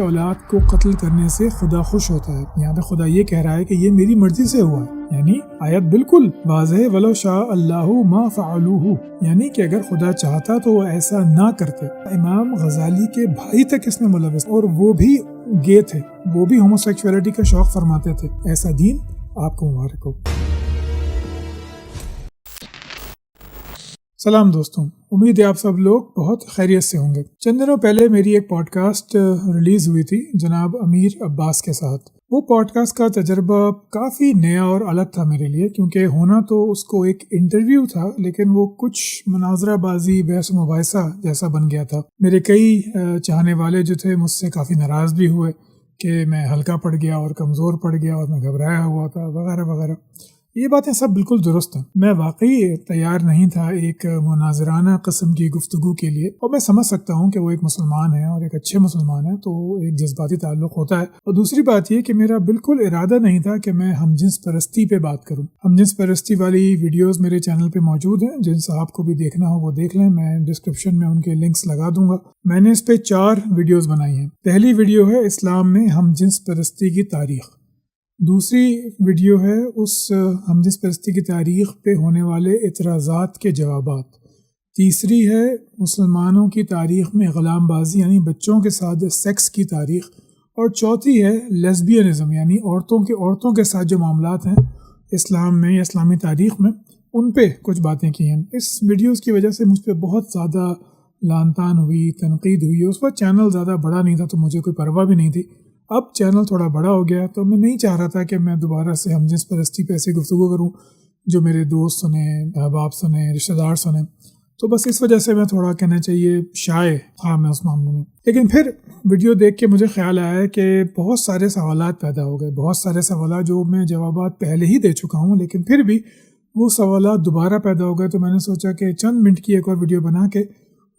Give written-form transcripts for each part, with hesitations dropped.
اولاد کو قتل کرنے سے خدا خوش ہوتا ہے. یہاں پہ خدا یہ کہہ رہا ہے کہ یہ میری مرضی سے ہوا ہے. یعنی آیت بالکل واضح ہے، وَلَوْ شَاءَ اللَّهُ مَا فَعَلُوهُ، یعنی کہ اگر خدا چاہتا تو وہ ایسا نہ کرتے. امام غزالی کے بھائی تک اس میں ملوث، اور وہ بھی گے تھے، وہ بھی ہومو سیکشولیٹی کا شوق فرماتے تھے. ایسا دین آپ کو مبارک ہو. سلام دوستوں، امید ہے آپ سب لوگ بہت خیریت سے ہوں گے. چند دنوں پہلے میری ایک پوڈ کاسٹ ریلیز ہوئی تھی جناب امیر عباس کے ساتھ. وہ پوڈ کاسٹ کا تجربہ کافی نیا اور الگ تھا میرے لیے، کیونکہ ہونا تو اس کو ایک انٹرویو تھا، لیکن وہ کچھ مناظرہ بازی، بحث و مباحثہ جیسا بن گیا تھا. میرے کئی چاہنے والے جو تھے مجھ سے کافی ناراض بھی ہوئے کہ میں ہلکا پڑ گیا اور کمزور پڑ گیا اور میں گھبرایا ہوا تھا وغیرہ وغیرہ. یہ باتیں سب بالکل درست ہیں. میں واقعی تیار نہیں تھا ایک مناظرانہ قسم کی گفتگو کے لیے، اور میں سمجھ سکتا ہوں کہ وہ ایک مسلمان ہے اور ایک اچھے مسلمان ہے، تو ایک جذباتی تعلق ہوتا ہے. اور دوسری بات یہ کہ میرا بالکل ارادہ نہیں تھا کہ میں ہم جنس پرستی پہ بات کروں. ہم جنس پرستی والی ویڈیوز میرے چینل پہ موجود ہیں، جن صاحب کو بھی دیکھنا ہو وہ دیکھ لیں. میں ڈسکرپشن میں ان کے لنکس لگا دوں گا. میں نے اس پہ 4 ویڈیوز بنائی ہیں. پہلی ویڈیو ہے اسلام میں ہم جنس پرستی کی تاریخ. دوسری ویڈیو ہے اس ہم جنس پرستی کی تاریخ پہ ہونے والے اعتراضات کے جوابات. تیسری ہے مسلمانوں کی تاریخ میں غلام بازی یعنی بچوں کے ساتھ سیکس کی تاریخ. اور چوتھی ہے لیسبینزم یعنی عورتوں کے ساتھ جو معاملات ہیں اسلام میں یا اسلامی تاریخ میں، ان پہ کچھ باتیں کی ہیں. اس ویڈیوز کی وجہ سے مجھ پہ بہت زیادہ لعن طعن ہوئی، تنقید ہوئی. اس وقت چینل زیادہ بڑا نہیں تھا تو مجھے کوئی پرواہ بھی نہیں تھی. اب چینل تھوڑا بڑا ہو گیا تو میں نہیں چاہ رہا تھا کہ میں دوبارہ سے ہم جنس پرستی پہ ایسی گفتگو کروں جو میرے دوست سنیں، احباب سنیں، رشتہ دار سنیں. تو بس اس وجہ سے میں تھوڑا کہنا چاہیے شائع تھا میں اس معاملے میں. لیکن پھر ویڈیو دیکھ کے مجھے خیال آیا کہ بہت سارے سوالات پیدا ہو گئے، بہت سارے سوالات جو میں جوابات پہلے ہی دے چکا ہوں، لیکن پھر بھی وہ سوالات دوبارہ پیدا ہو گئے. تو میں نے سوچا کہ چند منٹ کی ایک اور ویڈیو بنا کے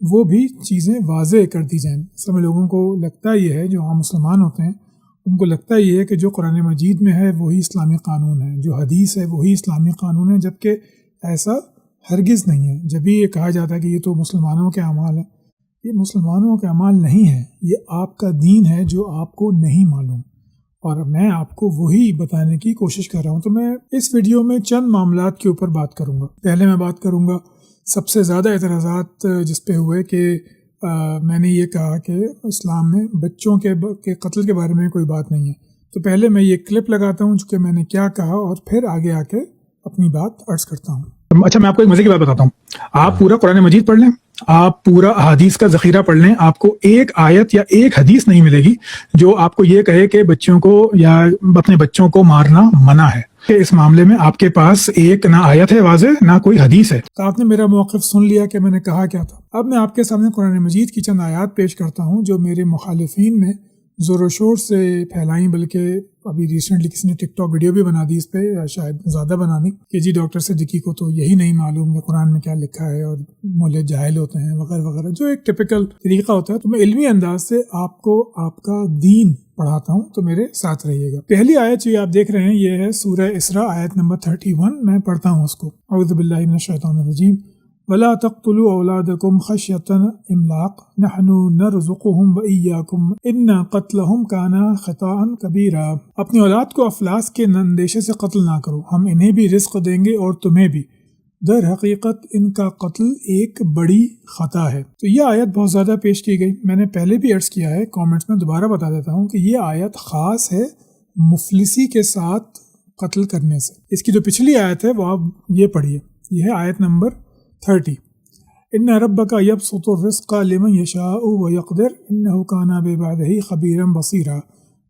وہ بھی چیزیں واضح کر دی جائیں. سب لوگوں کو لگتا یہ ہے، جو عام مسلمان ہوتے ہیں ان کو لگتا یہ ہے کہ جو قرآن مجید میں ہے وہی اسلامی قانون ہے، جو حدیث ہے وہی اسلامی قانون ہے، جبکہ ایسا ہرگز نہیں ہے. جب بھی یہ کہا جاتا ہے کہ یہ تو مسلمانوں کے اعمال ہیں، یہ مسلمانوں کے اعمال نہیں ہیں، یہ آپ کا دین ہے جو آپ کو نہیں معلوم، اور میں آپ کو وہی بتانے کی کوشش کر رہا ہوں. تو میں اس ویڈیو میں چند معاملات کے اوپر بات کروں گا. پہلے میں بات کروں گا سب سے زیادہ اعتراضات جس پہ ہوئے کہ میں نے یہ کہا کہ اسلام میں بچوں کے قتل کے بارے میں کوئی بات نہیں ہے. تو پہلے میں یہ کلپ لگاتا ہوں کہ میں نے کیا کہا، اور پھر آگے آ کے اپنی بات عرض کرتا ہوں. اچھا، میں آپ کو ایک مزے کی بات بتاتا ہوں. آپ پورا قرآن مجید پڑھ لیں، آپ پورا احادیث کا ذخیرہ پڑھ لیں، آپ کو ایک آیت یا ایک حدیث نہیں ملے گی جو آپ کو یہ کہے کہ بچوں کو یا اپنے بچوں کو مارنا منع ہے. کہ اس معاملے میں آپ کے پاس ایک نہ آیت ہے واضح، نہ کوئی حدیث ہے. تو آپ نے میرا موقف سن لیا کہ میں نے کہا کیا تھا. اب میں آپ کے سامنے قرآن مجید کی چند آیات پیش کرتا ہوں جو میرے مخالفین نے زور و شور سے پھیلائیں، بلکہ ابھی ریسنٹلی کسی نے ٹک ٹاک ویڈیو بھی بنا دی اس پہ، شاید زیادہ بنانی، کہ جی ڈاکٹر صدیقی کو تو یہی نہیں معلوم کہ قرآن میں کیا لکھا ہے اور مولد جاہل ہوتے ہیں وغیرہ وغیرہ، جو ایک ٹپیکل طریقہ ہوتا ہے. تو میں علمی انداز سے آپ کو آپ کا دین پڑھاتا ہوں، تو میرے ساتھ رہیے گا. پہلی آیت جو آپ دیکھ رہے ہیں یہ ہے سورہ اسراء آیت نمبر 31. میں پڑھتا ہوں اس کو. اعوذ باللہ من الشیطان الرجیم. وَلَا تَقْتُلُوا أَوْلَادَكُمْ خَشْيَةَ إِمْلَاقٍ نَحْنُ نَرْزُقُهُمْ وَإِيَّاكُمْ إِنَّ قَتْلَهُمْ كَانَ خِطَأً كَبِيرًا. اپنی اولاد کو افلاس کے اندیشے سے قتل نہ کرو، ہم انہیں بھی رزق دیں گے اور تمہیں بھی، در حقیقت ان کا قتل ایک بڑی خطا ہے. تو یہ آیت بہت زیادہ پیش کی گئی. میں نے پہلے بھی عرض کیا ہے، کامنٹس میں دوبارہ بتا دیتا ہوں کہ یہ آیت خاص ہے مفلسی کے ساتھ قتل کرنے سے. اس کی جو پچھلی آیت ہے وہ آپ یہ پڑھیے، یہ ہے آیت نمبر 30. ان ربک یبسط الرزق لمن یشاء ویقدر انہ کان بعبادہ خبیرا بصیرا.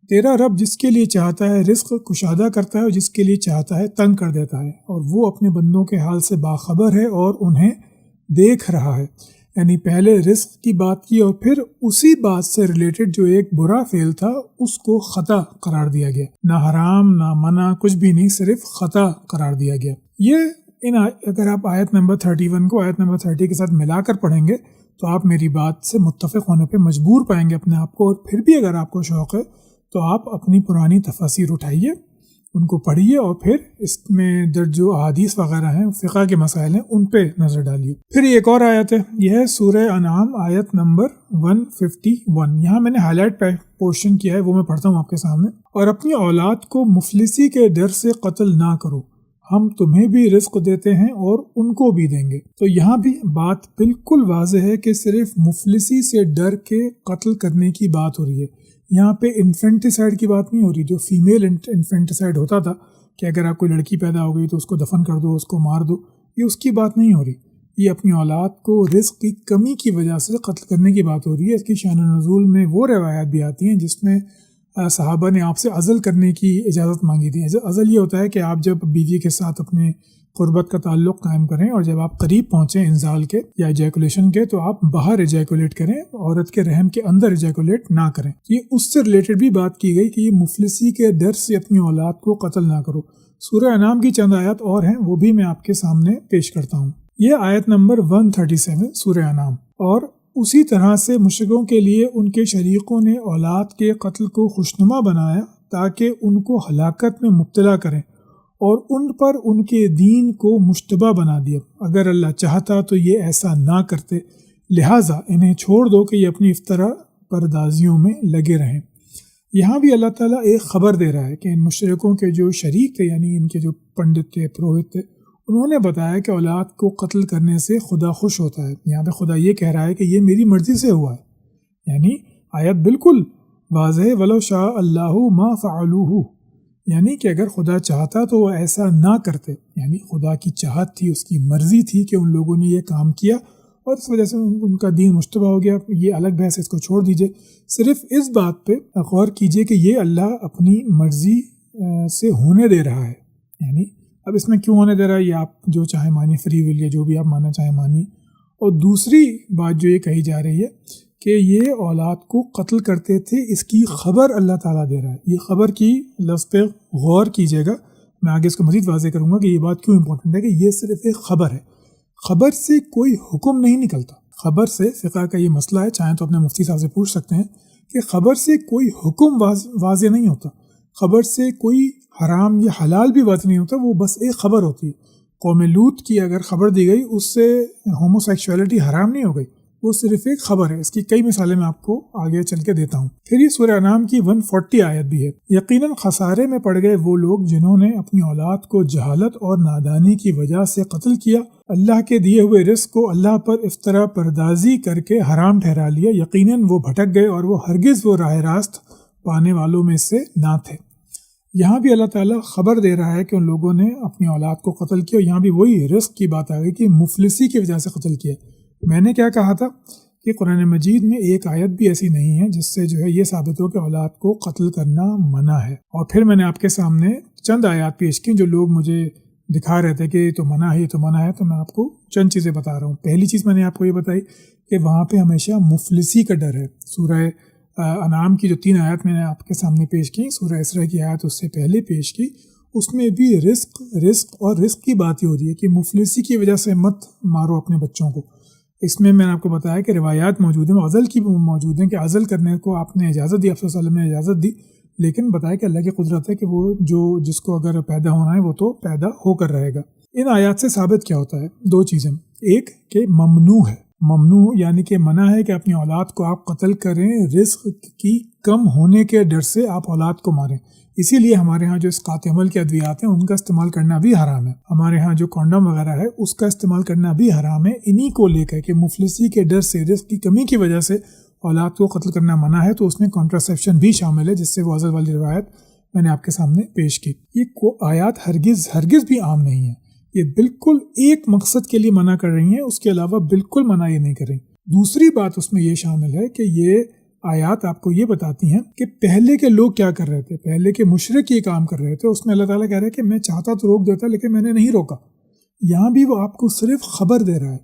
تیرا رب جس کے لیے چاہتا ہے رزق کشادہ کرتا ہے اور جس کے لیے چاہتا ہے تنگ کر دیتا ہے، اور وہ اپنے بندوں کے حال سے باخبر ہے اور انہیں دیکھ رہا ہے. یعنی پہلے رزق کی بات کی اور پھر اسی بات سے ریلیٹڈ جو ایک برا فعل تھا اس کو خطا قرار دیا گیا. نہ حرام نہ منع، کچھ بھی نہیں، صرف خطا قرار دیا گیا. یہ اگر آپ آیت نمبر 31 کو آیت نمبر 30 کے ساتھ ملا کر پڑھیں گے تو آپ میری بات سے متفق ہونے پہ مجبور پائیں گے اپنے آپ کو. اور پھر بھی اگر آپ کو شوق ہے تو آپ اپنی پرانی تفاسیر اٹھائیے ان کو پڑھیے اور پھر اس میں درج جو احادیث وغیرہ ہیں، فقہ کے مسائل ہیں، ان پہ نظر ڈالیے۔ پھر ایک اور آیت ہے، یہ ہے سورہ انعام آیت نمبر 151۔ یہاں میں نے ہائی لائٹ پورشن کیا ہے، وہ میں پڑھتا ہوں آپ کے سامنے۔ اور اپنی اولاد کو مفلسی کے ڈر سے قتل نہ کرو، ہم تمہیں بھی رزق دیتے ہیں اور ان کو بھی دیں گے۔ تو یہاں بھی بات بالکل واضح ہے کہ صرف مفلسی سے ڈر کے قتل کرنے کی بات ہو رہی ہے۔ یہاں پہ انفینٹیسائڈ کی بات نہیں ہو رہی، جو فیمیل انفینٹیسائڈ ہوتا تھا کہ اگر آپ کوئی لڑکی پیدا ہو گئی تو اس کو دفن کر دو، اس کو مار دو، یہ اس کی بات نہیں ہو رہی۔ یہ اپنی اولاد کو رزق کی کمی کی وجہ سے قتل کرنے کی بات ہو رہی ہے۔ اس کی شان نزول میں وہ روایات بھی آتی ہیں جس میں صحابہ نے آپ سے عزل کرنے کی اجازت مانگی تھی۔ عزل یہ ہوتا ہے کہ آپ جب بیوی کے ساتھ اپنے قربت کا تعلق قائم کریں اور جب آپ قریب پہنچیں انزال کے یا ایجیکولیشن کے تو آپ باہر ایجیکولیٹ کریں، عورت کے رحم کے اندر ایجیکولیٹ نہ کریں۔ یہ اس سے ریلیٹڈ بھی بات کی گئی کہ یہ مفلسی کے ڈر سے اپنی اولاد کو قتل نہ کرو۔ سورہ انعام کی چند آیات اور ہیں، وہ بھی میں آپ کے سامنے پیش کرتا ہوں۔ یہ آیت نمبر 137 سورہ انعام۔ اور اسی طرح سے مشرکوں کے لیے ان کے شریکوں نے اولاد کے قتل کو خوشنما بنایا تاکہ ان کو ہلاکت میں مبتلا کریں، اور ان پر ان کے دین کو مشتبہ بنا دیا۔ اگر اللہ چاہتا تو یہ ایسا نہ کرتے، لہٰذا انہیں چھوڑ دو کہ یہ اپنی افطرا پردازیوں میں لگے رہیں۔ یہاں بھی اللہ تعالیٰ ایک خبر دے رہا ہے کہ ان مشرکوں کے جو شریک تھے، یعنی ان کے جو پنڈت تھے، پروہت تھے، انہوں نے بتایا کہ اولاد کو قتل کرنے سے خدا خوش ہوتا ہے۔ یہاں پہ خدا یہ کہہ رہا ہے کہ یہ میری مرضی سے ہوا ہے، یعنی آیت بالکل واضح ہے، وَلَوْ شَاءَ اللَّهُ مَا فَعَلُوهُ، یعنی کہ اگر خدا چاہتا تو وہ ایسا نہ کرتے، یعنی خدا کی چاہت تھی، اس کی مرضی تھی کہ ان لوگوں نے یہ کام کیا اور اس وجہ سے ان کا دین مشتبہ ہو گیا۔ یہ الگ بحث ہے، اس کو چھوڑ دیجئے۔ صرف اس بات پہ غور کیجئے کہ یہ اللہ اپنی مرضی سے ہونے دے رہا ہے، یعنی اب اس میں کیوں ہونے دے رہا ہے، یہ آپ جو چاہے مانی، فری ول، یا جو بھی آپ ماننا چاہیں مانی۔ اور دوسری بات جو یہ کہی جا رہی ہے کہ یہ اولاد کو قتل کرتے تھے، اس کی خبر اللہ تعالیٰ دے رہا ہے۔ یہ خبر کی لفظ پہ غور کیجیے گا، میں آگے اس کو مزید واضح کروں گا کہ یہ بات کیوں امپورٹنٹ ہے کہ یہ صرف ایک خبر ہے۔ خبر سے کوئی حکم نہیں نکلتا۔ خبر سے، فقہ کا یہ مسئلہ ہے، چاہیں تو اپنے مفتی صاحب سے پوچھ سکتے ہیں کہ خبر سے کوئی حکم واضح نہیں ہوتا، خبر سے کوئی حرام یا حلال بھی واضح نہیں ہوتا، وہ بس ایک خبر ہوتی ہے۔ قوم لوط کی اگر خبر دی گئی، اس سے ہومو سیکشولیٹی حرام نہیں ہو گئی، وہ صرف ایک خبر ہے۔ اس کی کئی مثالیں میں آپ کو آگے چل کے دیتا ہوں۔ پھر یہ سورہ انعام کی 140 آیت بھی ہے، یقیناً خسارے میں پڑ گئے وہ لوگ جنہوں نے اپنی اولاد کو جہالت اور نادانی کی وجہ سے قتل کیا، اللہ کے دیے ہوئے رزق کو اللہ پر افطرا پردازی کر کے حرام ٹھہرا لیا، یقیناً وہ بھٹک گئے اور وہ ہرگز وہ راہ راست پانے والوں میں سے نہ تھے۔ یہاں بھی اللہ تعالیٰ خبر دے رہا ہے کہ ان لوگوں نے اپنی اولاد کو قتل کیا، یہاں بھی وہی رزق کی بات آ گئی کہ مفلسی کی وجہ سے قتل کیا۔ میں نے کیا کہا تھا کہ قرآن مجید میں ایک آیت بھی ایسی نہیں ہے جس سے جو ہے یہ ثابت ہو کہ اولاد کو قتل کرنا منع ہے۔ اور پھر میں نے آپ کے سامنے چند آیات پیش کی جو لوگ مجھے دکھا رہے تھے کہ یہ تو منع ہے، یہ تو منع ہے، تو میں آپ کو چند چیزیں بتا رہا ہوں۔ پہلی چیز میں نے آپ کو یہ بتائی کہ وہاں پہ ہمیشہ مفلسی کا ڈر ہے۔ سورہ انعام کی جو 3 آیات میں نے آپ کے سامنے پیش کی، سورہ اسراء کی آیت اس سے پہلے پیش کی، اس میں بھی رزق اور رزق کی بات ہی ہو رہی ہے کہ مفلسی کی وجہ سے مت مارو اپنے بچوں کو۔ اس میں نے آپ کو بتایا کہ روایات موجود ہیں، عزل کی موجود ہیں کہ عزل کرنے کو آپ نے اجازت دی، آپ صلی اللہ علیہ وسلم نے اجازت دی، لیکن بتایا کہ اللہ کی قدرت ہے کہ وہ جس کو اگر پیدا ہونا ہے وہ تو پیدا ہو کر رہے گا۔ ان آیات سے ثابت کیا ہوتا ہے؟ 2 چیزیں، ایک کہ ممنوع ہے، ممنوع یعنی کہ منع ہے کہ اپنی اولاد کو آپ قتل کریں، رزق کی کم ہونے کے ڈر سے آپ اولاد کو ماریں۔ اسی لیے ہمارے ہاں جو اسقاط عمل کے ادویات ہیں ان کا استعمال کرنا بھی حرام ہے، ہمارے ہاں جو کانڈم وغیرہ ہے اس کا استعمال کرنا بھی حرام ہے، انہی کو لے کر کہ مفلسی کے ڈر سے، رزق کی کمی کی وجہ سے اولاد کو قتل کرنا منع ہے، تو اس میں کانٹراسیپشن بھی شامل ہے، جس سے وہ عزل والی روایت میں نے آپ کے سامنے پیش کی۔ یہ آیات ہرگز بھی عام نہیں ہیں، یہ بالکل ایک مقصد کے لیے منع کر رہی ہیں، اس کے علاوہ بالکل منع یہ نہیں کر رہی۔ دوسری بات اس میں یہ شامل ہے کہ یہ آیات آپ کو یہ بتاتی ہیں کہ پہلے کے لوگ کیا کر رہے تھے، پہلے کے مشرک یہ کام کر رہے تھے، اس میں اللہ تعالیٰ کہہ رہا ہے کہ میں چاہتا تو روک دیتا لیکن میں نے نہیں روکا۔ یہاں بھی وہ آپ کو صرف خبر دے رہا ہے۔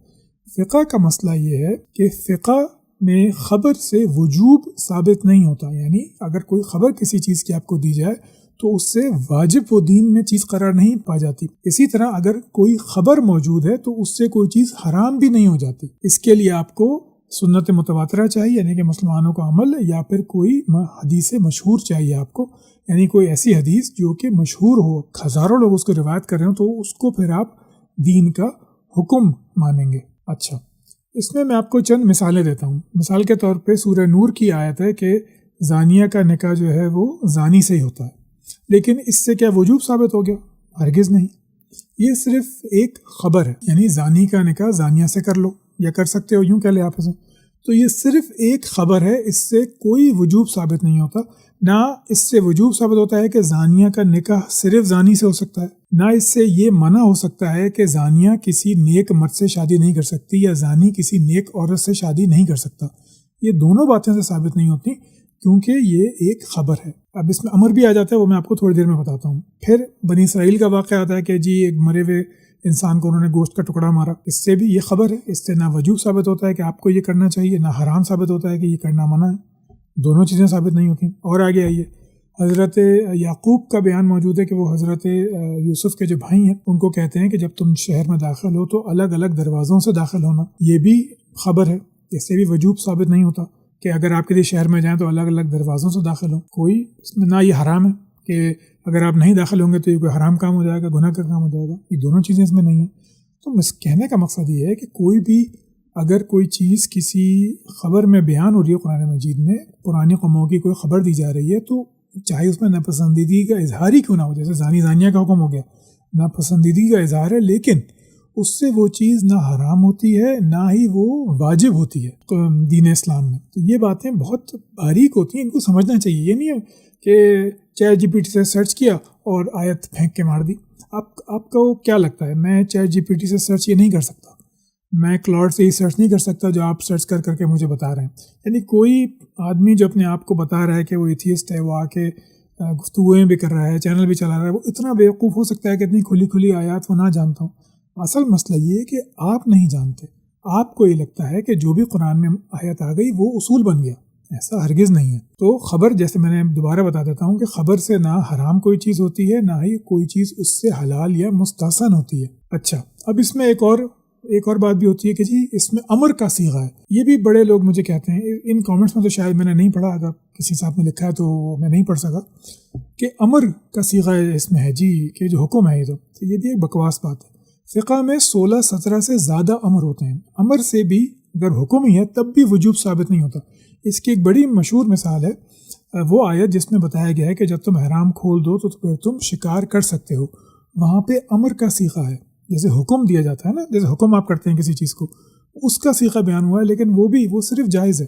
فقہ کا مسئلہ یہ ہے کہ فقہ میں خبر سے وجوب ثابت نہیں ہوتا، یعنی اگر کوئی خبر کسی چیز کی آپ کو دی جائے تو اس سے واجب و دین میں چیز قرار نہیں پا جاتی۔ اسی طرح اگر کوئی خبر موجود ہے تو اس سے کوئی چیز حرام بھی نہیں ہو جاتی۔ اس کے لیے آپ کو سنت متواترہ چاہیے یعنی کہ مسلمانوں کا عمل، یا پھر کوئی حدیث مشہور چاہیے آپ کو، یعنی کوئی ایسی حدیث جو کہ مشہور ہو، ہزاروں لوگ اس کو روایت کر رہے ہوں، تو اس کو پھر آپ دین کا حکم مانیں گے۔ اچھا، اس میں آپ کو چند مثالیں دیتا ہوں۔ مثال کے طور پہ سورہ نور کی آیت ہے کہ زانیہ کا نکاح جو ہے وہ زانی سے ہی ہوتا ہے، لیکن اس سے کیا وجوب ثابت ہو گیا؟ ہرگز نہیں، یہ صرف ایک خبر ہے، یعنی زانی کا نکاح زانیہ سے کر لو یا کر سکتے ہو، یوں کہہ لیں آپ اسے، تو یہ صرف ایک خبر ہے، اس سے کوئی وجوب ثابت نہیں ہوتا۔ نہ اس سے وجوب ثابت ہوتا ہے کہ زانیہ کا نکاح صرف زانی سے ہو سکتا ہے، نہ اس سے یہ منع ہو سکتا ہے کہ زانیہ کسی نیک مرد سے شادی نہیں کر سکتی یا زانی کسی نیک عورت سے شادی نہیں کر سکتا۔ یہ دونوں باتیں سے ثابت نہیں ہوتی کیونکہ یہ ایک خبر ہے۔ اب اس میں امر بھی آ جاتا ہے، وہ میں آپ کو تھوڑی دیر میں بتاتا ہوں۔ پھر بنی اسرائیل کا واقعہ آتا ہے کہ جی ایک مرے ہوئے انسان کو انہوں نے گوشت کا ٹکڑا مارا، اس سے بھی یہ خبر ہے، اس سے نہ وجوب ثابت ہوتا ہے کہ آپ کو یہ کرنا چاہیے، نہ حرام ثابت ہوتا ہے کہ یہ کرنا منع ہے، دونوں چیزیں ثابت نہیں ہوتی۔ اور آگے آئیے، حضرت یعقوب کا بیان موجود ہے کہ وہ حضرت یوسف کے جو بھائی ہیں ان کو کہتے ہیں کہ جب تم شہر میں داخل ہو تو الگ الگ دروازوں سے داخل ہونا، یہ بھی خبر ہے، اس سے بھی وجوب ثابت نہیں ہوتا کہ اگر آپ کسی شہر میں جائیں تو الگ الگ دروازوں سے داخل ہوں، کوئی اس میں نہ یہ حرام ہے کہ اگر آپ نہیں داخل ہوں گے تو یہ کوئی حرام کام ہو جائے گا، گناہ کا کام ہو جائے گا، یہ دونوں چیزیں اس میں نہیں ہیں۔ تو کہنے کا مقصد یہ ہے کہ کوئی بھی اگر کوئی چیز کسی خبر میں بیان ہو رہی ہے، قرآن مجید میں پرانی قوموں کی کوئی خبر دی جا رہی ہے، تو چاہے اس میں ناپسندیدگی کا اظہار ہی کیوں نہ ہو، جیسے زانیہ کا حکم ہو گیا، ناپسندیدگی کا اظہار ہے، لیکن اس سے وہ چیز نہ حرام ہوتی ہے نہ ہی وہ واجب ہوتی ہے دین اسلام میں۔ تو یہ باتیں بہت باریک ہوتی ہیں، ان کو سمجھنا چاہیے۔ یہ نہیں ہے کہ چیٹ جی پی ٹی سے سرچ کیا اور آیت پھینک کے مار دی۔ آپ کو کیا لگتا ہے؟ میں چیٹ جی پی ٹی سے سرچ یہ نہیں کر سکتا، میں کلاؤڈ سے ہی سرچ نہیں کر سکتا جو آپ سرچ کر کے مجھے بتا رہے ہیں۔ یعنی کوئی آدمی جو اپنے آپ کو بتا رہا ہے کہ وہ ایتھیسٹ ہے، وہ آ کے گفتگویں بھی کر رہا ہے، چینل بھی چلا رہا ہے، وہ اتنا بیوقوف ہو سکتا ہے کہ اتنی کھلی آیات وہ نہ جانتا ہوں۔ اصل مسئلہ یہ ہے کہ آپ نہیں جانتے، آپ کو یہ لگتا ہے کہ جو بھی قرآن میں آیت آ گئی وہ اصول بن گیا، ایسا ہرگز نہیں ہے۔ تو خبر، جیسے میں نے دوبارہ بتا دیتا ہوں کہ خبر سے نہ حرام کوئی چیز ہوتی ہے نہ ہی کوئی چیز اس سے حلال یا مستحسن ہوتی ہے۔ اچھا، اب اس میں ایک اور بات بھی ہوتی ہے کہ جی اس میں امر کا صیغہ ہے۔ یہ بھی بڑے لوگ مجھے کہتے ہیں، ان کامنٹس میں تو شاید میں نے نہیں پڑھا، اگر کسی صاحب نے لکھا ہے تو میں نہیں پڑھ سکا کہ امر کا صیغہ اس میں ہے جی، کہ جو حکم ہے تو یہ بھی ایک بکواس بات ہے۔ فقہ میں 16-17 سے زیادہ امر ہوتے ہیں، امر سے بھی اگر حکم ہی ہے تب بھی وجوب ثابت نہیں ہوتا۔ اس کی ایک بڑی مشہور مثال ہے وہ آیت جس میں بتایا گیا ہے کہ جب تم احرام کھول دو تو پھر تم شکار کر سکتے ہو، وہاں پہ امر کا صیغہ ہے، جیسے حکم دیا جاتا ہے نا، جیسے حکم آپ کرتے ہیں کسی چیز کو، اس کا صیغہ بیان ہوا ہے، لیکن وہ صرف جائز ہے،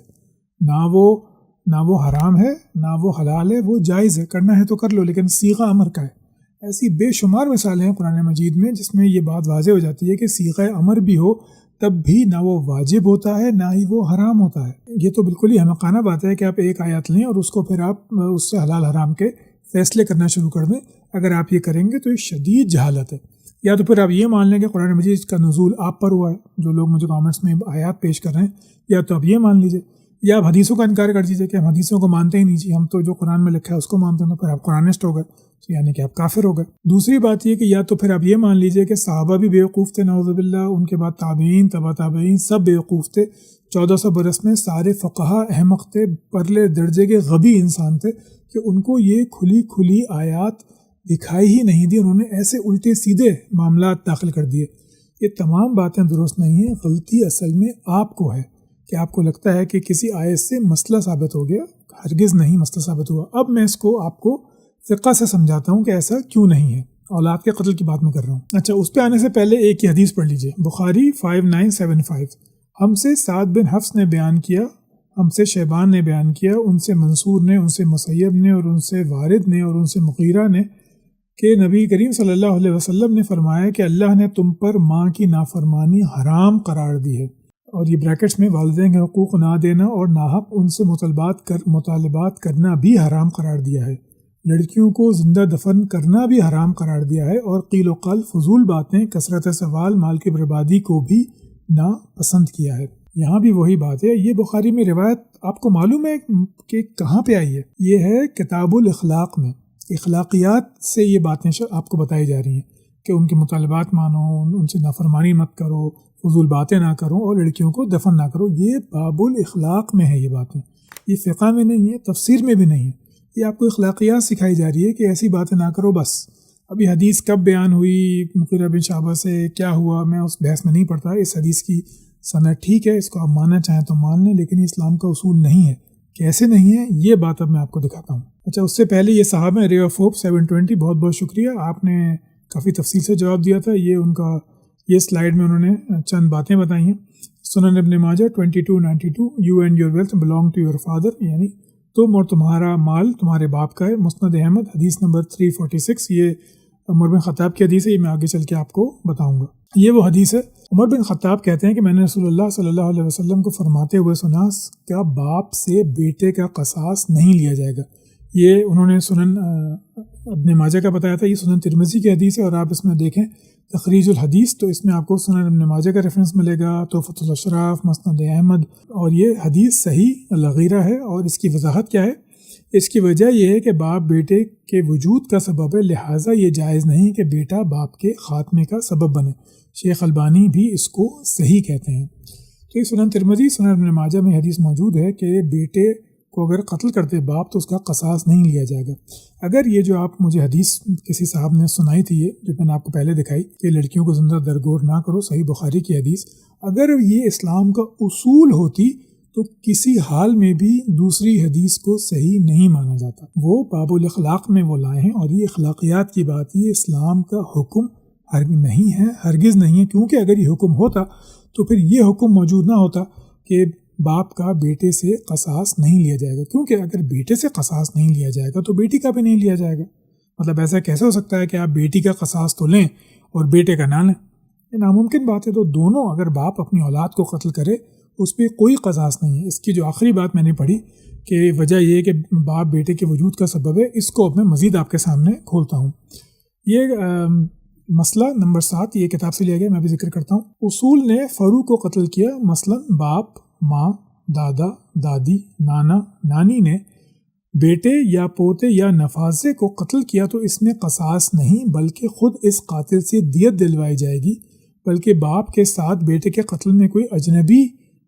نہ وہ حرام ہے نہ وہ حلال ہے، وہ جائز ہے، کرنا ہے تو کر لو، لیکن صیغہ امر کا ہے۔ ایسی بے شمار مثالیں ہیں قرآن مجید میں جس میں یہ بات واضح ہو جاتی ہے کہ صیغہ امر بھی ہو تب بھی نہ وہ واجب ہوتا ہے نہ ہی وہ حرام ہوتا ہے۔ یہ تو بالکل ہی احمقانہ بات ہے کہ آپ ایک آیت لیں اور اس کو پھر آپ اس سے حلال حرام کے فیصلے کرنا شروع کر دیں۔ اگر آپ یہ کریں گے تو یہ شدید جہالت ہے۔ یا تو پھر آپ یہ مان لیں کہ قرآن مجید کا نزول آپ پر ہوا ہے، جو لوگ مجھے کامنٹس میں آیات پیش کر رہے ہیں، یا تو آپ یہ مان لیجئے، یا آپ حدیثوں کا انکار کر دیجئے کہ ہم حدیثوں کو مانتے ہی نہیں جی، ہم تو جو قرآن میں لکھا ہے اس کو مانتے ہیں، تو پھر آپ قرآنسٹ ہو گئے، یعنی کہ آپ کافر ہو گئے۔ دوسری بات یہ کہ یا تو پھر آپ یہ مان لیجئے کہ صحابہ بھی بیوقوف تھے نعوذ باللہ، ان کے بعد تابعین، تبع تابعین سب بیوقوف تھے، 1400 برس میں سارے فقہا احمق تھے، پرلے درجے کے غبی انسان تھے کہ ان کو یہ کھلی آیات دکھائی ہی نہیں دی، انہوں نے ایسے الٹے سیدھے معاملات داخل کر دیے۔ یہ تمام باتیں درست نہیں ہیں، غلطی اصل میں آپ کو ہے کہ آپ کو لگتا ہے کہ کسی آیت سے مسئلہ ثابت ہو گیا، ہرگز نہیں مسئلہ ثابت ہوا۔ اب میں اس کو آپ کو فقہ سے سمجھاتا ہوں کہ ایسا کیوں نہیں ہے، اولاد کے قتل کی بات میں کر رہا ہوں۔ اچھا، اس پہ آنے سے پہلے ایک ہی حدیث پڑھ لیجئے، بخاری 5975، ہم سے سعد بن حفص نے بیان کیا، ہم سے شیبان نے بیان کیا، ان سے منصور نے، ان سے مسیب نے، اور ان سے وارد نے، اور ان سے مغیرہ نے کہ نبی کریم صلی اللہ علیہ وسلم نے فرمایا کہ اللہ نے تم پر ماں کی نافرمانی حرام قرار دی ہے، اور یہ بریکٹس میں والدین کے حقوق نہ دینا اور ناحق ان سے مطالبات کرنا بھی حرام قرار دیا ہے، لڑکیوں کو زندہ دفن کرنا بھی حرام قرار دیا ہے، اور قیل و قال فضول باتیں، کثرت سوال، مال کی بربادی کو بھی ناپسند کیا ہے۔ یہاں بھی وہی بات ہے، یہ بخاری میں روایت آپ کو معلوم ہے کہ کہاں پہ آئی ہے؟ یہ ہے کتاب الاخلاق میں، اخلاقیات سے یہ باتیں آپ کو بتائی جا رہی ہیں کہ ان کے مطالبات مانو، ان سے نافرمانی مت کرو، فضول باتیں نہ کرو اور لڑکیوں کو دفن نہ کرو. یہ باب الاخلاق میں ہے، یہ باتیں یہ فقہ میں نہیں ہے، تفسیر میں بھی نہیں ہے. یہ آپ کو اخلاقیات سکھائی جا رہی ہے کہ ایسی باتیں نہ کرو. بس ابھی حدیث کب بیان ہوئی مغیرہ بن شعبہ سے، کیا ہوا، میں اس بحث میں نہیں پڑتا. اس حدیث کی سند ٹھیک ہے، اس کو آپ ماننا چاہیں تو مان لیں، لیکن یہ اسلام کا اصول نہیں ہے. کیسے نہیں ہے یہ بات اب میں آپ کو دکھاتا ہوں. اچھا، اس سے پہلے یہ صاحب ہیں رے آف ہوپ 720، بہت بہت شکریہ، آپ نے کافی تفصیل سے جواب دیا تھا. یہ ان کا یہ سلائیڈ میں انہوں نے چند باتیں بتائی ہیں. Sunan Ibn Majah 2292، you and your wealth belong to your father, یعنی تم اور تمہارا مال تمہارے باپ کا ہے. مسند احمد حدیث نمبر 346، یہ عمر بن خطاب کی حدیث ہے. یہ میں آگے چل کے آپ کو بتاؤں گا. یہ وہ حدیث ہے، عمر بن خطاب کہتے ہیں کہ میں نے رسول اللہ صلی اللہ علیہ وسلم کو فرماتے ہوئے سنا کہ باپ سے بیٹے کا قصاص نہیں لیا جائے گا. یہ انہوں نے سنن ابن ماجہ کا بتایا تھا. یہ سنن ترمذی کی حدیث ہے، اور آپ اس میں دیکھیں تخریج الحدیث تو اس میں آپ کو سنن ابن ماجہ کا ریفرنس ملے گا، تحفۃ الاشراف، مسند احمد. اور یہ حدیث صحیح الغیرہ ہے. اور اس کی وضاحت کیا ہے؟ اس کی وجہ یہ ہے کہ باپ بیٹے کے وجود کا سبب ہے، لہٰذا یہ جائز نہیں کہ بیٹا باپ کے خاتمے کا سبب بنے. شیخ البانی بھی اس کو صحیح کہتے ہیں. تو یہ سنن ترمذی، سنن ابن ماجہ میں حدیث موجود ہے کہ بیٹے کو اگر قتل کرتے باپ تو اس کا قصاص نہیں لیا جائے گا. اگر یہ جو آپ مجھے حدیث کسی صاحب نے سنائی تھی، یہ جو میں نے آپ کو پہلے دکھائی کہ لڑکیوں کو زندہ درگور نہ کرو، صحیح بخاری کی حدیث، اگر یہ اسلام کا اصول ہوتی تو کسی حال میں بھی دوسری حدیث کو صحیح نہیں مانا جاتا. وہ باب الاخلاق میں وہ لائے ہیں، اور یہ اخلاقیات کی بات، یہ اسلام کا حکم نہیں ہے، ہرگز نہیں ہے. کیونکہ اگر یہ حکم ہوتا تو پھر یہ حکم موجود نہ ہوتا کہ باپ کا بیٹے سے قصاص نہیں لیا جائے گا. کیونکہ اگر بیٹے سے قصاص نہیں لیا جائے گا تو بیٹی کا بھی نہیں لیا جائے گا. مطلب ایسا کیسے ہو سکتا ہے کہ آپ بیٹی کا قصاص تو لیں اور بیٹے کا نہ لیں؟ یہ ناممکن بات ہے. تو دونوں، اگر باپ اپنی اولاد کو قتل کرے اس پہ کوئی قصاص نہیں ہے. اس کی جو آخری بات میں نے پڑھی کہ وجہ یہ کہ باپ بیٹے کے وجود کا سبب ہے، اس کو اب میں مزید آپ کے سامنے کھولتا ہوں. یہ مسئلہ نمبر 7 یہ کتاب سے لیا گیا، میں بھی ذکر کرتا ہوں. اصول نے فرو کو قتل کیا، مثلا باپ، ماں، دادا، دادی، نانا، نانی نے بیٹے یا پوتے یا نفاذے کو قتل کیا تو اس میں قصاص نہیں، بلکہ خود اس قاتل سے دیت دلوائی جائے گی. بلکہ باپ کے ساتھ بیٹے کے قتل میں کوئی اجنبی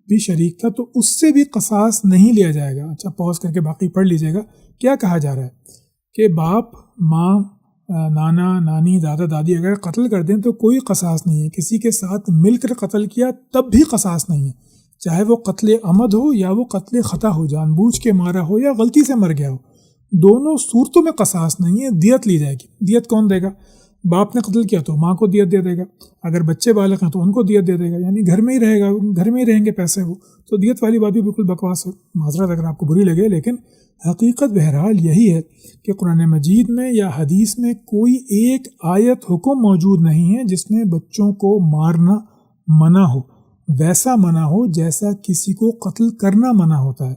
بھی شریک تھا تو اس سے بھی قصاص نہیں لیا جائے گا. اچھا، پاز کر کے باقی پڑھ لیجیے گا. کیا کہا جا رہا ہے کہ باپ، ماں، نانا، نانی، دادا، دادی اگر قتل کر دیں تو کوئی قصاص نہیں ہے. کسی کے ساتھ مل کر قتل کیا تب بھی قصاص نہیں ہے، چاہے وہ قتل عمد ہو یا وہ قتل خطا ہو، جان بوجھ کے مارا ہو یا غلطی سے مر گیا ہو. دونوں صورتوں میں قصاص نہیں ہے، دیت لی جائے گی. دیت کون دے گا؟ باپ نے قتل کیا تو ماں کو دیت دے دے گا. اگر بچے بالغ ہیں تو ان کو دیت دے دے گا، یعنی گھر میں ہی رہے گا، گھر میں ہی رہیں گے پیسے وہ. تو دیت والی بات بھی بالکل بکواس ہے، معذرت اگر آپ کو بری لگے، لیکن حقیقت بہرحال یہی ہے کہ قرآن مجید میں یا حدیث میں کوئی ایک آیت حکم موجود نہیں ہے جس میں بچوں کو مارنا منع ہو، ویسا منع ہو جیسا کسی کو قتل کرنا منع ہوتا ہے.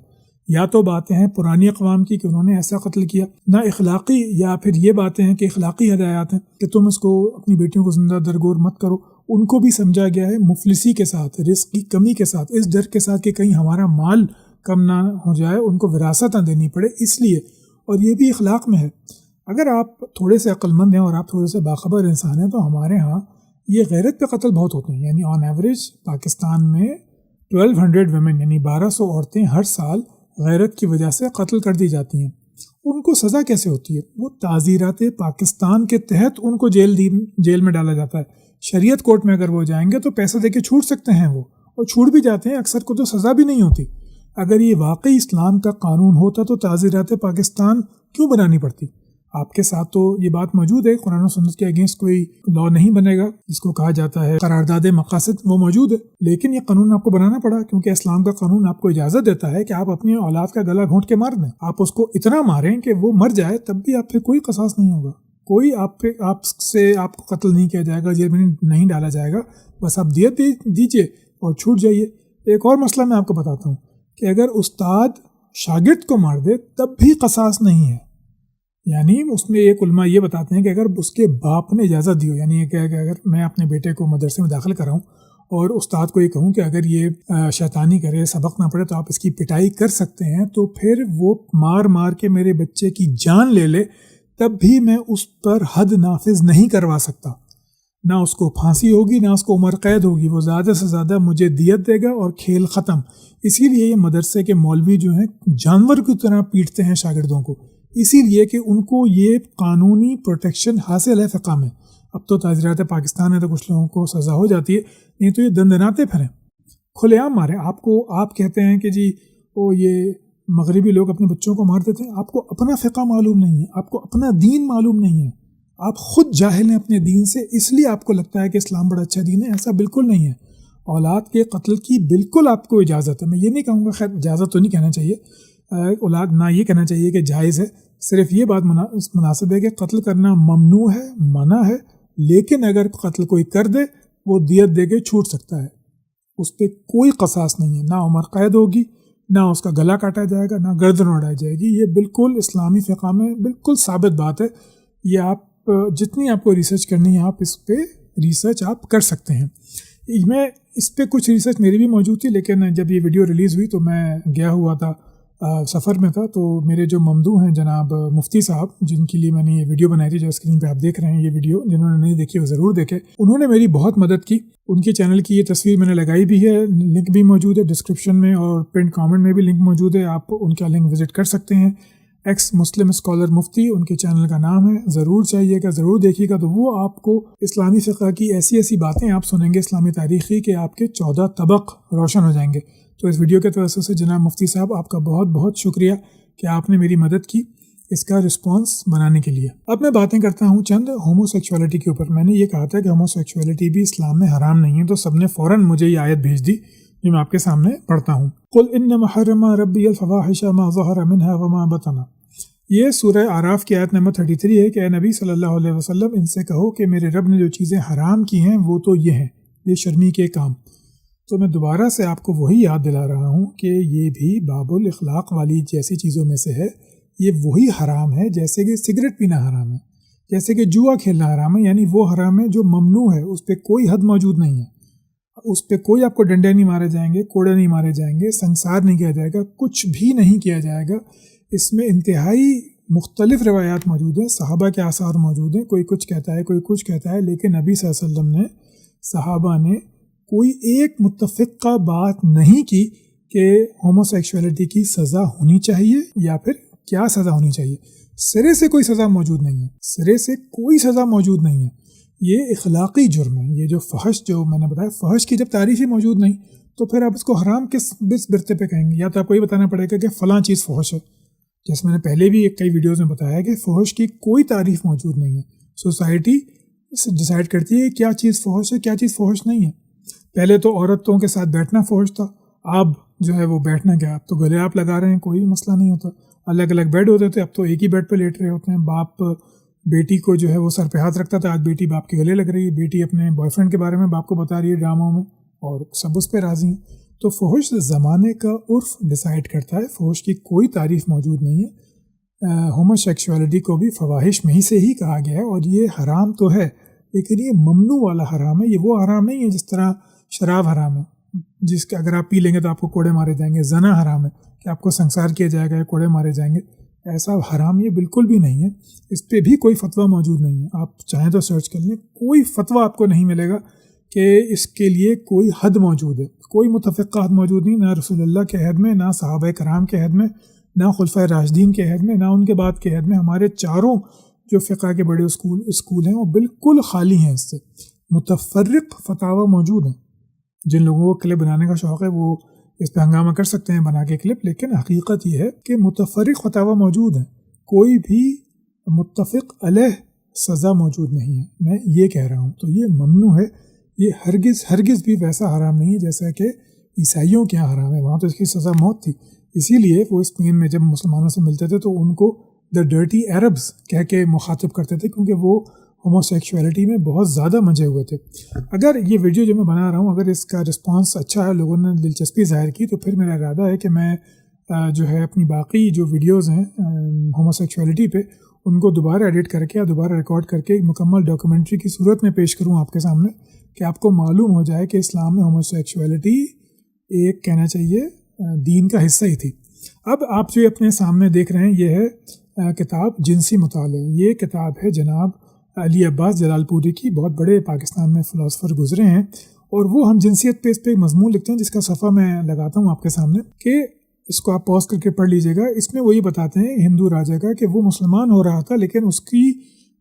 یا تو باتیں ہیں پرانی اقوام کی کہ انہوں نے ایسا قتل کیا، نہ اخلاقی، یا پھر یہ باتیں ہیں کہ اخلاقی ہدایات ہیں کہ تم اس کو اپنی بیٹیوں کو زندہ درگور مت کرو. ان کو بھی سمجھا گیا ہے مفلسی کے ساتھ، رزق کی کمی کے ساتھ، اس ڈر کے ساتھ کہ کہیں ہمارا مال کم نہ ہو جائے، ان کو وراثت نہ دینی پڑے، اس لیے. اور یہ بھی اخلاق میں ہے. اگر آپ تھوڑے سے عقل مند ہیں اور آپ تھوڑے سے باخبر انسان ہیں تو ہمارے ہاں یہ غیرت پہ قتل بہت ہوتے ہیں. یعنی آن ایوریج پاکستان میں 1200 ویمن یعنی 1200 عورتیں ہر سال غیرت کی وجہ سے قتل کر دی جاتی ہیں. ان کو سزا کیسے ہوتی ہے؟ وہ تعزیرات پاکستان کے تحت ان کو جیل میں ڈالا جاتا ہے. شریعت کورٹ میں اگر وہ جائیں گے تو پیسے دے کے چھوٹ سکتے ہیں وہ، اور چھوٹ بھی جاتے ہیں. اکثر کو تو سزا بھی نہیں ہوتی. اگر یہ واقعی اسلام کا قانون ہوتا تو تعزیرات پاکستان کیوں بنانی پڑتی؟ آپ کے ساتھ تو یہ بات موجود ہے، قرآن و سنت کے اگینسٹ کوئی لا نہیں بنے گا، جس کو کہا جاتا ہے قرارداد مقاصد، وہ موجود ہے. لیکن یہ قانون آپ کو بنانا پڑا کیونکہ اسلام کا قانون آپ کو اجازت دیتا ہے کہ آپ اپنی اولاد کا گلا گھونٹ کے مار دیں. آپ اس کو اتنا ماریں کہ وہ مر جائے تب بھی آپ پہ کوئی قصاص نہیں ہوگا. کوئی آپ کو قتل نہیں کیا جائے گا، جیل میں نہیں ڈالا جائے گا. بس آپ دیت دیجیے اور چھوٹ جائیے. ایک اور مسئلہ میں آپ کو بتاتا ہوں کہ اگر استاد شاگرد کو مار دے تب بھی قصاص نہیں ہے. یعنی اس میں ایک علماء یہ بتاتے ہیں کہ اگر اس کے باپ نے اجازت دی ہو، یعنی کہ اگر میں اپنے بیٹے کو مدرسے میں داخل کراؤں اور استاد کو یہ کہوں کہ اگر یہ شیطانی کرے، سبق نہ پڑھے تو آپ اس کی پٹائی کر سکتے ہیں، تو پھر وہ مار کے میرے بچے کی جان لے لے تب بھی میں اس پر حد نافذ نہیں کروا سکتا. نہ اس کو پھانسی ہوگی نہ اس کو عمر قید ہوگی، وہ زیادہ سے زیادہ مجھے دیت دے گا اور کھیل ختم۔ اسی لیے یہ مدرسے کے مولوی جو ہیں جانور کی طرح پیٹتے ہیں شاگردوں کو، اسی لیے کہ ان کو یہ قانونی پروٹیکشن حاصل ہے فقہ میں۔ اب تو تعزیرات پاکستان ہے تو کچھ لوگوں کو سزا ہو جاتی ہے، نہیں تو یہ دندناتے پھریں، کھلے عام ماریں۔ آپ کہتے ہیں کہ جی یہ مغربی لوگ اپنے بچوں کو مار دیتے ہیں۔ آپ کو اپنا فقہ معلوم نہیں ہے، آپ کو اپنا دین معلوم نہیں ہے، آپ خود جاہل ہیں اپنے دین سے، اس لیے آپ کو لگتا ہے کہ اسلام بڑا اچھا دین ہے۔ ایسا بالکل نہیں ہے۔ اولاد کے قتل کی بالکل آپ کو اجازت ہے۔ میں یہ نہیں کہوں گا، خیر اجازت تو نہیں کہنا چاہیے، اولاد نہ یہ کہنا چاہیے کہ جائز ہے، صرف یہ بات مناسب ہے کہ قتل کرنا ممنوع ہے، منع ہے، لیکن اگر قتل کوئی کر دے وہ دیت دے کے چھوٹ سکتا ہے، اس پہ کوئی قصاص نہیں ہے، نہ عمر قید ہوگی، نہ اس کا گلا کاٹا جائے گا، نہ گردن اڑائی جائے گی۔ یہ بالکل اسلامی فقہ میں بالکل ثابت بات ہے۔ یہ آپ جتنی آپ کو ریسرچ کرنی ہے آپ اس پہ ریسرچ آپ کر سکتے ہیں۔ میں اس پہ کچھ ریسرچ میری بھی موجود تھی، لیکن جب یہ ویڈیو ریلیز ہوئی تو میں گیا ہوا تھا، سفر میں تھا، تو میرے جو ممدوح ہیں جناب مفتی صاحب، جن کے لیے میں نے یہ ویڈیو بنائی تھی، جو اسکرین پہ آپ دیکھ رہے ہیں یہ ویڈیو، جنہوں نے نہیں دیکھی وہ ضرور دیکھے، انہوں نے میری بہت مدد کی۔ ان کے چینل کی یہ تصویر میں نے لگائی بھی ہے، لنک بھی موجود ہے ڈسکرپشن میں، اور پن کامنٹ میں بھی لنک موجود ہے، آپ ان کا لنک وزٹ کر سکتے ہیں۔ ایکس مسلم اسکالر مفتی ان کے چینل کا نام ہے، ضرور چاہیے گا، ضرور دیکھیے گا۔ تو وہ آپ کو اسلامی فقہ کی ایسی باتیں آپ سنیں گے اسلامی تاریخی کہ آپ کے 14 طبق روشن ہو جائیں گے۔ تو اس ویڈیو کے توسط سے جناب مفتی صاحب آپ کا بہت بہت شکریہ کہ آپ نے میری مدد کی اس کا رسپانس بنانے کے لیے۔ اب میں باتیں کرتا ہوں چند ہومو سیکچولیٹی کے اوپر۔ میں نے یہ کہا تھا کہ ہومو سیکچولیٹی بھی اسلام میں حرام نہیں ہے، تو سب نے فوراً مجھے یہ آیت بھیج دی جو میں آپ کے سامنے پڑھتا ہوں۔ قل انما حرم ربی الفواحش ما ظہر منها وما بطن۔ یہ سورہ اعراف کی آیت نمبر 33 ہے کہ اے نبی صلی اللہ علیہ وسلم ان سے کہو کہ میرے رب نے جو چیزیں حرام کی ہیں وہ تو یہ ہیں، یہ شرمی کے کام۔ تو میں دوبارہ سے آپ کو وہی یاد دلا رہا ہوں کہ یہ بھی باب الاخلاق والی جیسی چیزوں میں سے ہے، یہ وہی حرام ہے جیسے کہ سگریٹ پینا حرام ہے، جیسے کہ جوا کھیلنا حرام ہے، یعنی وہ حرام ہے جو ممنوع ہے، اس پہ کوئی حد موجود نہیں ہے، اس پہ کوئی آپ کو ڈنڈے نہیں مارے جائیں گے، کوڑے نہیں مارے جائیں گے، سنسار نہیں کیا جائے گا، کچھ بھی نہیں کیا جائے گا۔ اس میں انتہائی مختلف روایات موجود ہیں، صحابہ کے آثار موجود ہیں، کوئی کچھ کہتا ہے کوئی کچھ کہتا ہے، لیکن نبی صلی اللہ علیہ وسلم نے، صحابہ نے کوئی ایک متفقہ بات نہیں کی کہ ہومو سیکشولیٹی کی سزا ہونی چاہیے یا پھر کیا سزا ہونی چاہیے۔ سرے سے کوئی سزا موجود نہیں ہے، سرے سے کوئی سزا موجود نہیں ہے، یہ اخلاقی جرم ہے۔ یہ جو فحش جو میں نے بتایا، فحش کی جب تعریف ہی موجود نہیں تو پھر آپ اس کو حرام کس برتے پہ کہیں گے؟ یا تو آپ کو یہ بتانا پڑے گا کہ فلاں چیز فحش ہے، جیسے میں نے پہلے بھی کئی ویڈیوز میں بتایا کہ فحش کی کوئی تعریف موجود نہیں ہے۔ سوسائٹی ڈیسائیڈ کرتی ہے کیا چیز فحش ہے کیا چیز فحش نہیں ہے۔ پہلے تو عورتوں کے ساتھ بیٹھنا فحش تھا، اب جو ہے وہ بیٹھنا کیا، اب تو گلے آپ لگا رہے ہیں، کوئی مسئلہ نہیں ہوتا۔ الگ الگ بیڈ ہوتے تھے، اب تو ایک ہی بیڈ پہ لیٹ رہے ہوتے ہیں۔ باپ بیٹی کو جو ہے وہ سر پہ ہاتھ رکھتا تھا، آج بیٹی باپ کے گلے لگ رہی ہے، بیٹی اپنے بوائے فرینڈ کے بارے میں باپ کو بتا رہی ہے ڈراموں میں، اور سب اس پہ راضی ہیں۔ تو فحش زمانے کا عرف ڈیسائیڈ کرتا ہے، فحش کی کوئی تعریف موجود نہیں ہے۔ ہومو سیکشولیٹی کو بھی فواحش میں ہی سے ہی کہا گیا ہے، اور یہ حرام تو ہے لیکن یہ ممنوع والا حرام ہے۔ یہ وہ حرام نہیں ہے جس طرح شراب حرام ہے، جس کا اگر آپ پی لیں گے تو آپ کو کوڑے مارے جائیں گے۔ زنا حرام ہے کہ آپ کو سنسار کیا جائے گا یا کوڑے مارے جائیں گے، ایسا حرام یہ بالکل بھی نہیں ہے۔ اس پہ بھی کوئی فتویٰ موجود نہیں ہے، آپ چاہیں تو سرچ کر لیں، کوئی فتویٰ آپ کو نہیں ملے گا کہ اس کے لیے کوئی حد موجود ہے، کوئی متفقہ حد موجود نہیں، نہ رسول اللہ کے عہد میں، نہ صحابہ کرام کے عہد میں، نہ خلفائے راشدین کے عہد میں، نہ ان کے بعد کے عہد میں۔ ہمارے چاروں جو فقہ کے بڑے اسکول ہیں وہ بالکل خالی ہیں اس سے، متفرق فتاوی موجود ہیں۔ جن لوگوں کو کلپ بنانے کا شوق ہے وہ اس پہ ہنگامہ کر سکتے ہیں بنا کے کلپ، لیکن حقیقت یہ ہے کہ متفرق فتاوی موجود ہیں، کوئی بھی متفق علیہ سزا موجود نہیں ہے۔ میں یہ کہہ رہا ہوں، تو یہ ممنوع ہے، یہ ہرگز بھی ویسا حرام نہیں ہے جیسا کہ عیسائیوں کے یہاں حرام ہے، وہاں تو اس کی سزا موت تھی۔ اسی لیے وہ اسپین میں جب مسلمانوں سے ملتے تھے تو ان کو دا ڈرٹی عربز کہہ کے مخاطب کرتے تھے، کیونکہ وہ ہومو سیکشولیٹی میں بہت زیادہ منجے ہوئے تھے۔ اگر یہ ویڈیو جو میں بنا رہا ہوں اگر اس کا رسپانس اچھا ہے، لوگوں نے دلچسپی ظاہر کی، تو پھر میرا ارادہ ہے کہ میں جو ہے اپنی باقی جو ویڈیوز ہیں ہومو سیکشولیٹی پہ ان کو دوبارہ ایڈٹ کر کے یا دوبارہ ریکارڈ کر کے ایک مکمل ڈاکیومنٹری کی صورت میں پیش کروں آپ کے سامنے، کہ آپ کو معلوم ہو جائے کہ اسلام میں ہومو سیکشولیٹی ایک کہنا چاہیے دین کا حصہ ہی تھی۔ اب آپ جو اپنے سامنے دیکھ رہے ہیں یہ ہے کتاب جنسی مطالعہ۔ یہ کتاب ہے جناب علی عباس جلال پوری کی، بہت بڑے پاکستان میں فلاسفر گزرے ہیں، اور وہ ہم جنسیت پہ اس پہ ایک مضمون لکھتے ہیں جس کا صفحہ میں لگاتا ہوں آپ کے سامنے کہ اس کو آپ پاز کر کے پڑھ لیجئے گا۔ اس میں وہی بتاتے ہیں ہندو راجا کا کہ وہ مسلمان ہو رہا تھا، لیکن اس کی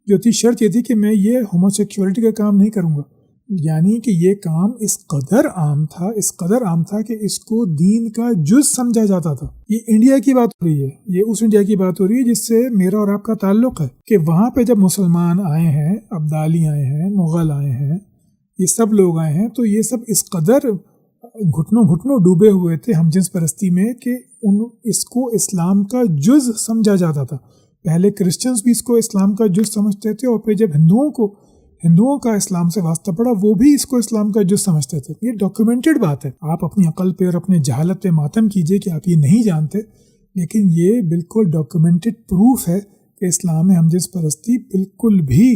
جو تھی شرط یہ تھی کہ میں یہ ہوموسیکچولیٹی کا کام نہیں کروں گا، یعنی کہ یہ کام اس قدر عام تھا کہ اس کو دین کا جز سمجھا جاتا تھا۔ یہ انڈیا کی بات ہو رہی ہے، یہ اس انڈیا کی بات ہو رہی ہے جس سے میرا اور آپ کا تعلق ہے، کہ وہاں پہ جب مسلمان آئے ہیں، ابدالی آئے ہیں، مغل آئے ہیں، یہ سب لوگ آئے ہیں، تو یہ سب اس قدر گھٹنوں ڈوبے ہوئے تھے ہم جنس پرستی میں کہ اس کو اسلام کا جز سمجھا جاتا تھا۔ پہلے کرسچنز بھی اس کو اسلام کا جز سمجھتے تھے، اور پھر جب ہندوؤں کا اسلام سے واسطہ پڑا، وہ بھی اس کو اسلام کا جز سمجھتے تھے۔ یہ ڈاکیومنٹڈ بات ہے، آپ اپنی عقل پہ اور اپنے جہالت پہ ماتم کیجئے کہ آپ یہ نہیں جانتے، لیکن یہ بالکل ڈاکیومنٹڈ پروف ہے کہ اسلام میں ہم جنس پرستی بالکل بھی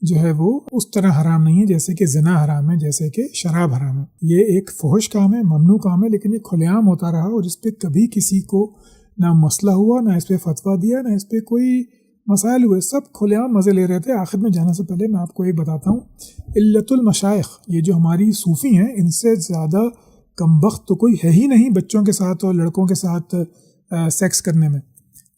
جو ہے وہ اس طرح حرام نہیں ہے جیسے کہ زنا حرام ہے، جیسے کہ شراب حرام ہے۔ یہ ایک فحش کام ہے، ممنوع کام ہے، لیکن یہ کھلے عام ہوتا رہا، اور اس پہ کبھی کسی کو نہ مسئلہ ہوا، نہ اس پہ فتویٰ دیا، نہ اس پہ کوئی مسائل ہوئے، سب کھلے عام مزے لے رہے تھے۔ آخر میں جانے سے پہلے میں آپ کو ایک بتاتا ہوں، علت المشائخ، یہ جو ہماری صوفی ہیں، ان سے زیادہ کمبخت تو کوئی ہے ہی نہیں بچوں کے ساتھ اور لڑکوں کے ساتھ سیکس کرنے میں۔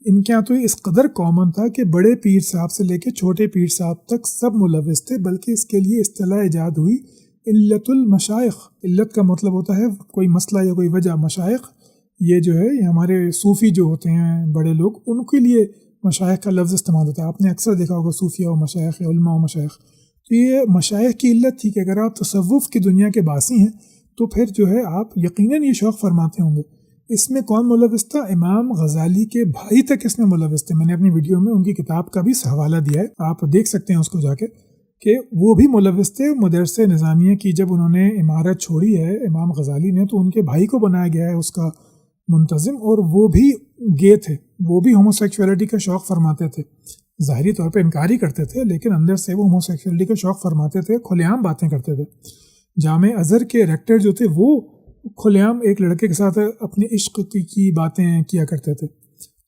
ان کے یہاں تو اس قدر کامن تھا کہ بڑے پیر صاحب سے لے کے چھوٹے پیر صاحب تک سب ملوث تھے، بلکہ اس کے لیے اصطلاح ایجاد ہوئی علت المشائخ۔ علت کا مطلب ہوتا ہے کوئی مسئلہ یا کوئی وجہ، مشائخ یہ جو ہے یہ ہمارے صوفی جو ہوتے ہیں بڑے لوگ، ان کے لیے مشائخ کا لفظ استعمال ہوتا ہے۔ آپ نے اکثر دیکھا ہوگا صوفیہ و مشائخ، علماء و مشائخ۔ تو یہ مشائخ کی علت تھی کہ اگر آپ تصوف کی دنیا کے باسی ہیں تو پھر جو ہے آپ یقیناً یہ شوق فرماتے ہوں گے۔ اس میں کون ملوث تھا؟ امام غزالی کے بھائی تک اس میں ملوث تھے۔ میں نے اپنی ویڈیو میں ان کی کتاب کا بھی حوالہ دیا ہے، آپ دیکھ سکتے ہیں اس کو جا کے، کہ وہ بھی ملوث تھے۔ مدرسہ نظامیہ کی جب انہوں نے عمارت چھوڑی ہے امام غزالی نے، تو ان کے بھائی کو بنایا گیا ہے اس کا منتظم، اور وہ بھی گے تھے، وہ بھی ہوموسیکچولیٹی کا شوق فرماتے تھے۔ ظاہری طور پہ انکار ہی کرتے تھے، لیکن اندر سے وہ ہوموسیکچولیٹی کا شوق فرماتے تھے، کھلے عام باتیں کرتے تھے۔ جامع ازہر کے ریکٹر جو تھے وہ کھلے عام ایک لڑکے کے ساتھ اپنے عشق کی باتیں کیا کرتے تھے۔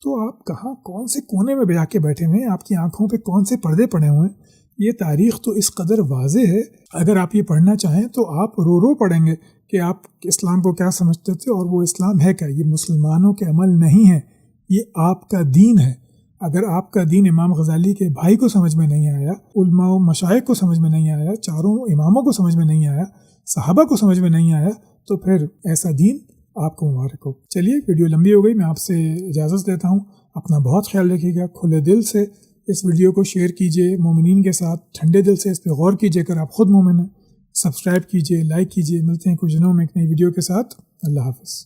تو آپ کہاں کون سے کونے میں جا کے بیٹھے ہوئے ہیں، آپ کی آنکھوں پہ کون سے پردے پڑے ہوئے ہیں؟ یہ تاریخ تو اس قدر واضح ہے، اگر آپ یہ پڑھنا چاہیں تو آپ رو پڑھیں گے کہ آپ اسلام کو کیا سمجھتے تھے اور وہ اسلام ہے کیا۔ یہ مسلمانوں کے عمل نہیں ہے، یہ آپ کا دین ہے۔ اگر آپ کا دین امام غزالی کے بھائی کو سمجھ میں نہیں آیا، علماء و مشائخ کو سمجھ میں نہیں آیا، چاروں اماموں کو سمجھ میں نہیں آیا، صحابہ کو سمجھ میں نہیں آیا، تو پھر ایسا دین آپ کو مبارک ہو۔ چلیے ویڈیو لمبی ہو گئی، میں آپ سے اجازت لیتا ہوں۔ اپنا بہت خیال رکھیے گا، کھلے دل سے اس ویڈیو کو شیئر کیجیے مومنین کے ساتھ، ٹھنڈے دل سے اس پہ غور کیجیے اگر آپ خود مومن ہیں، سبسکرائب کیجیے، لائک کیجیے۔ ملتے ہیں کچھ دنوں میں ایک نئی ویڈیو کے ساتھ۔ اللہ حافظ۔